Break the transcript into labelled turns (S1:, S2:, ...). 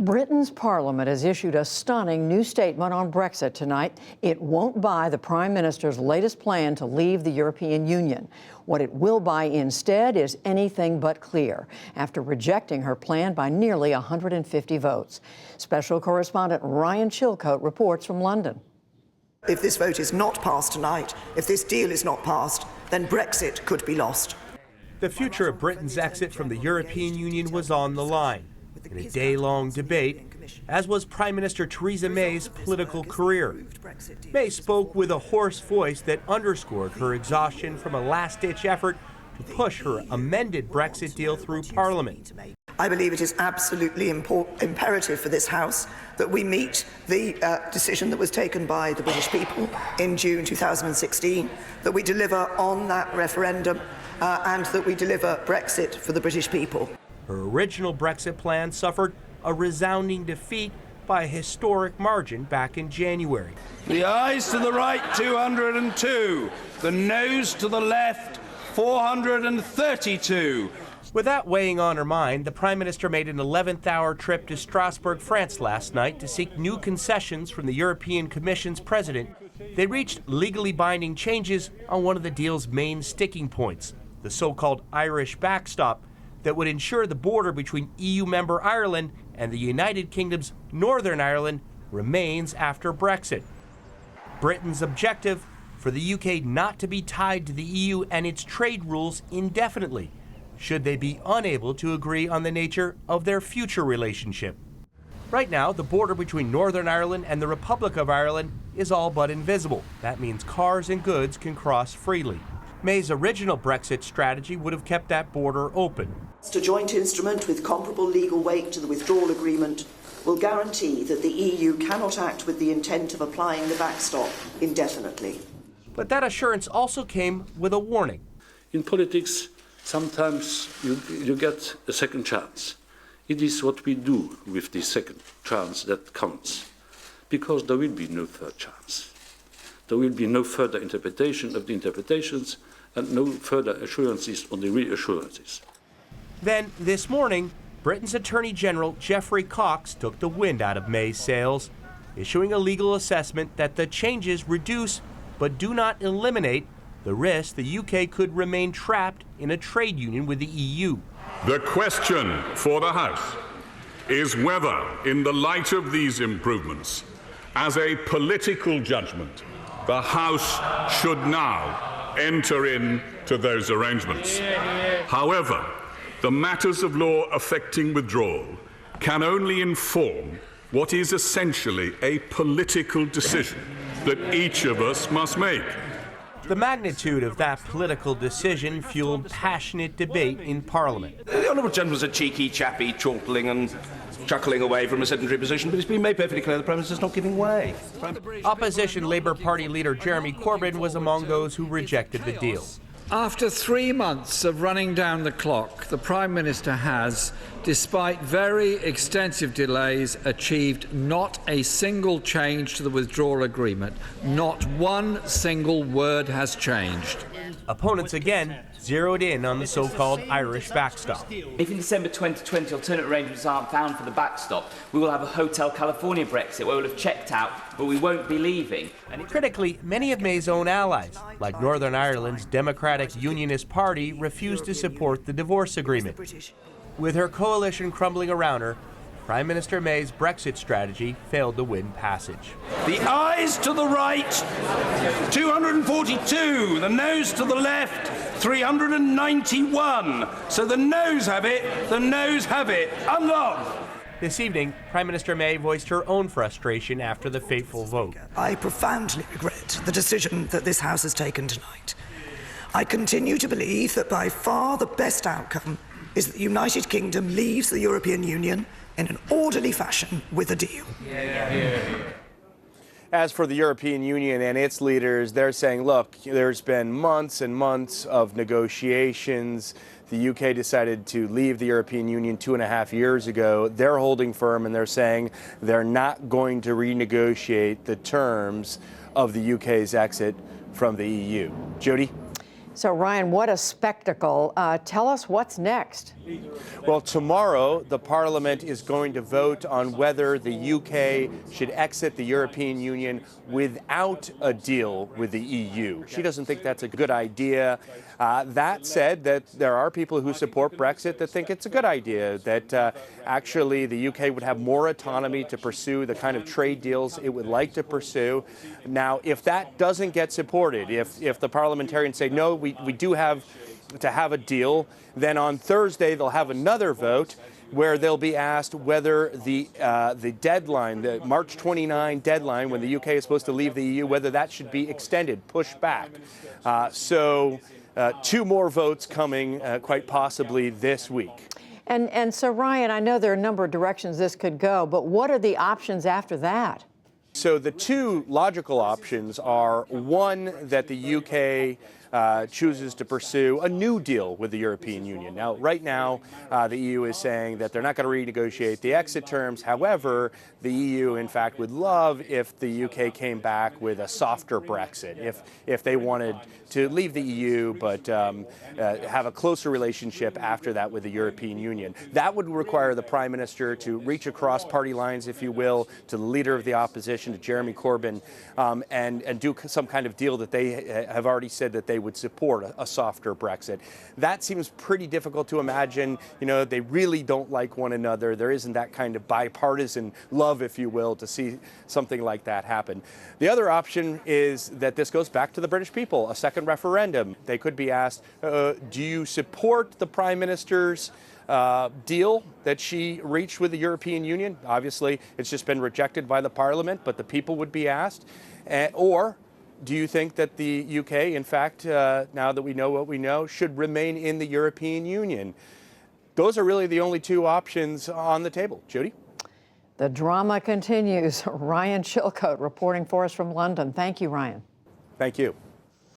S1: Britain's parliament has issued a stunning new statement on Brexit tonight. It won't buy the Prime Minister's latest plan to leave the European Union. What it will buy instead is anything but clear, after rejecting her plan by nearly 150 votes. Special correspondent Ryan Chilcote reports from London.
S2: If this vote is not passed tonight, if this deal is not passed, then Brexit could be lost.
S3: The future of Britain's exit from the European Union was on the line in a day-long debate, as was Prime Minister Theresa May's political career. May spoke with a hoarse voice that underscored her exhaustion from a last-ditch effort to push her amended Brexit deal through Parliament.
S2: I believe it is absolutely imperative for this House that we meet the decision that was taken by the British people in June 2016, that we deliver on that referendum and that we deliver Brexit for the British people.
S3: Her original Brexit plan suffered a resounding defeat by a historic margin back in January.
S4: The ayes to the right, 202. The noes to the left, 432.
S3: With that weighing on her mind, the Prime Minister made an 11th-hour trip to Strasbourg, France last night to seek new concessions from the European Commission's president. They reached legally binding changes on one of the deal's main sticking points, the so-called Irish backstop, that would ensure the border between EU member Ireland and the United Kingdom's Northern Ireland remains after Brexit. Britain's objective: for the UK not to be tied to the EU and its trade rules indefinitely, should they be unable to agree on the nature of their future relationship. Right now, the border between Northern Ireland and the Republic of Ireland is all but invisible. That means cars and goods can cross freely. May's original Brexit strategy would have kept that border open.
S2: A joint instrument with comparable legal weight to the withdrawal agreement will guarantee that the EU cannot act with the intent of applying the backstop indefinitely.
S3: But that assurance also came with a warning.
S5: In politics, sometimes you get a second chance. It is what we do with the second chance that counts, because there will be no third chance. There will be no further interpretation of the interpretations and no further assurances on the reassurances.
S3: Then, this morning, Britain's Attorney General Geoffrey Cox took the wind out of May's sails, issuing a legal assessment that the changes reduce but do not eliminate the risk the UK could remain trapped in a trade union with the EU.
S6: The question for the House is whether, in the light of these improvements, as a political judgment, the House should now enter into those arrangements. However, the matters of law affecting withdrawal can only inform what is essentially a political decision that each of us must make.
S3: The magnitude of that political decision fueled passionate debate in Parliament.
S4: The Honourable Gentleman's a cheeky chappy, chortling and chuckling away from a sedentary position, but it's been made perfectly clear the Prime Minister's not giving way.
S3: Opposition Labour Party leader Jeremy Corbyn was among those who rejected the deal.
S7: After 3 months of running down the clock, the Prime Minister has, despite very extensive delays, achieved not a single change to the withdrawal agreement. Not one single word has changed.
S3: Opponents again zeroed in on the so-called Irish backstop.
S8: If in December 2020 alternate arrangements aren't found for the backstop, we will have a Hotel California Brexit where we'll have checked out, but we won't be leaving.
S3: Critically, many of May's own allies, like Northern Ireland's Democratic Unionist Party, refused to support the divorce agreement. With her coalition crumbling around her, Prime Minister May's Brexit strategy failed to win passage.
S4: The ayes to the right, 242. The noes to the left, 391. So the noes have it, the noes have it. Unlock!
S3: This evening, Prime Minister May voiced her own frustration after the fateful vote.
S2: I profoundly regret the decision that this House has taken tonight. I continue to believe that by far the best outcome is that the United Kingdom leaves the European Union in an orderly fashion with a deal.
S9: As for the European Union and its leaders, they're saying, look, there's been months and months of negotiations. The UK decided to leave the European Union 2.5 years ago. They're holding firm and they're saying they're not going to renegotiate the terms of the UK's exit from the EU. Judy?
S1: So, Ryan, what a spectacle. Tell us what's next.
S9: Well, tomorrow, the Parliament is going to vote on whether the UK should exit the European Union without a deal with the EU. She doesn't think that's a good idea. That said, that there are people who support Brexit that think it's a good idea, that actually the UK would have more autonomy to pursue the kind of trade deals it would like to pursue. Now, if that doesn't get supported, if the parliamentarians say, no, we do have to have a deal, then on Thursday they'll have another vote where they'll be asked whether the deadline, the March 29 deadline when the UK is supposed to leave the EU, whether that should be extended, pushed back. So two more votes coming quite possibly this week.
S1: And so, Ryan, I know there are a number of directions this could go, but what are the options after that?
S9: So the two logical options are, one, that the UK chooses to pursue a new deal with the European Union. Now, right now, the EU is saying that they're not going to renegotiate the exit terms. However, the EU, in fact, would love if the UK came back with a softer Brexit, if they wanted to leave the EU but have a closer relationship after that with the European Union. That would require the Prime Minister to reach across party lines, if you will, to the Leader of the Opposition, to Jeremy Corbyn, and do some kind of deal that they have already said that they would support, a softer Brexit. That seems pretty difficult to imagine. You know, they really don't like one another. There isn't that kind of bipartisan love, if you will, to see something like that happen. The other option is that this goes back to the British people, a second referendum. They could be asked, do you support the Prime Minister's deal that she reached with the European Union? Obviously, it's just been rejected by the Parliament, but the people would be asked. Or do you think that the UK, in fact, now that we know what we know, should remain in the European Union? Those are really the only two options on the table. Judy?
S1: The drama continues. Ryan Chilcote reporting for us from London. Thank you, Ryan.
S9: Thank you.